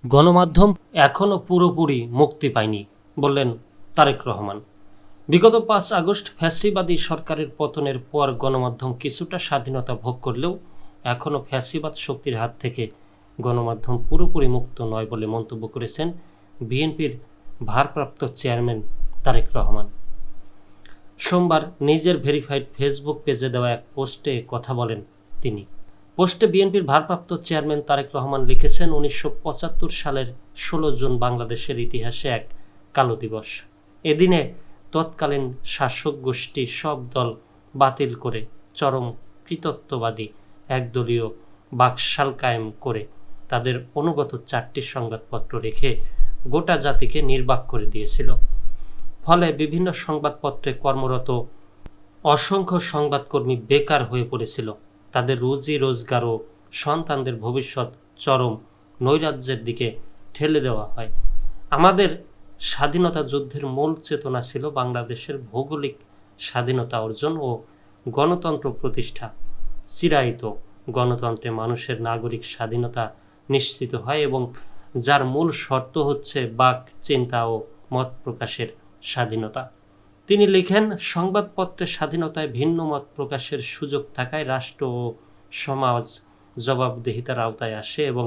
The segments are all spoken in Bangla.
গণমাধ্যম এখনও পুরোপুরি মুক্তি পায়নি বললেন তারেক রহমান। বিগত ৫ আগস্ট ফ্যাসিবাদী সরকারের পতনের পর গণমাধ্যম কিছুটা স্বাধীনতা ভোগ করলেও এখনও ফ্যাসিবাদ শক্তির হাত থেকে গণমাধ্যম পুরোপুরি মুক্ত নয় বলে মন্তব্য করেছেন বিএনপির ভারপ্রাপ্ত চেয়ারম্যান তারেক রহমান। সোমবার নিজের ভেরিফাইড ফেসবুক পেজে দেওয়া এক পোস্টে কথা বলেন তিনি। পোস্টে বিএনপির ভারপ্রাপ্ত চেয়ারম্যান তারেক রহমান লিখেছেন, ১৯৭৫ সালের ১৬ জুন বাংলাদেশের ইতিহাসে এক কালো দিবস। এদিনে তৎকালীন শাসক গোষ্ঠী সব দল বাতিল করে চরম কৃতত্ববাদী একদলীয় বাকশাল কায়েম করে তাদের অনুগত ৪টি সংবাদপত্র রেখে গোটা জাতিকে নির্বাক করে দিয়েছিল। ফলে বিভিন্ন সংবাদপত্রে কর্মরত অসংখ্য সংবাদকর্মী বেকার হয়ে পড়েছিল। তাদের রুজি রোজগার ও সন্তানদের ভবিষ্যৎ চরম নৈরাজ্যের দিকে ঠেলে দেওয়া হয়। আমাদের স্বাধীনতা যুদ্ধের মূল চেতনা ছিল বাংলাদেশের ভৌগোলিক স্বাধীনতা অর্জন ও গণতন্ত্র প্রতিষ্ঠা। চিরায়ত গণতন্ত্রে মানুষের নাগরিক স্বাধীনতা নিশ্চিত হয় এবং যার মূল শর্ত হচ্ছে বাক, চিন্তা ও মত প্রকাশের স্বাধীনতা। তিনি লিখেন, সংবাদপত্রের স্বাধীনতায় ভিন্ন মত প্রকাশের সুযোগ থাকায় রাষ্ট্র ও সমাজ জবাবদিহিতার আওতায় আসে এবং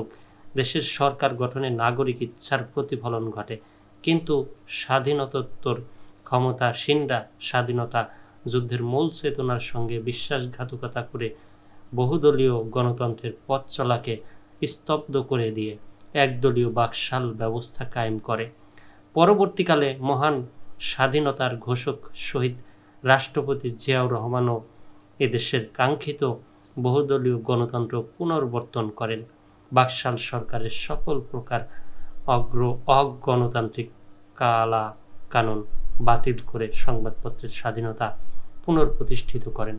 দেশের সরকার গঠনে নাগরিক ইচ্ছার প্রতিফলন ঘটে। কিন্তু স্বাধীনতোত্তর ক্ষমতাসীনরা স্বাধীনতা যুদ্ধের মূল চেতনার সঙ্গে বিশ্বাসঘাতকতা করে বহুদলীয় গণতন্ত্রের পথ চলাকে স্তব্ধ করে দিয়ে একদলীয় বাকশাল ব্যবস্থা কায়েম করে। পরবর্তীকালে মহান স্বাধীনতার ঘোষক শহীদ রাষ্ট্রপতি জিয়াউর রহমানও এদেশের কাঙ্ক্ষিত বহুদলীয় গণতন্ত্র পুনর্বর্তন করেন। বাকশাল সরকারের সকল প্রকার অগণতান্ত্রিক কালা কানুন বাতিল করে সংবাদপত্রের স্বাধীনতা পুনর্প্রতিষ্ঠিত করেন।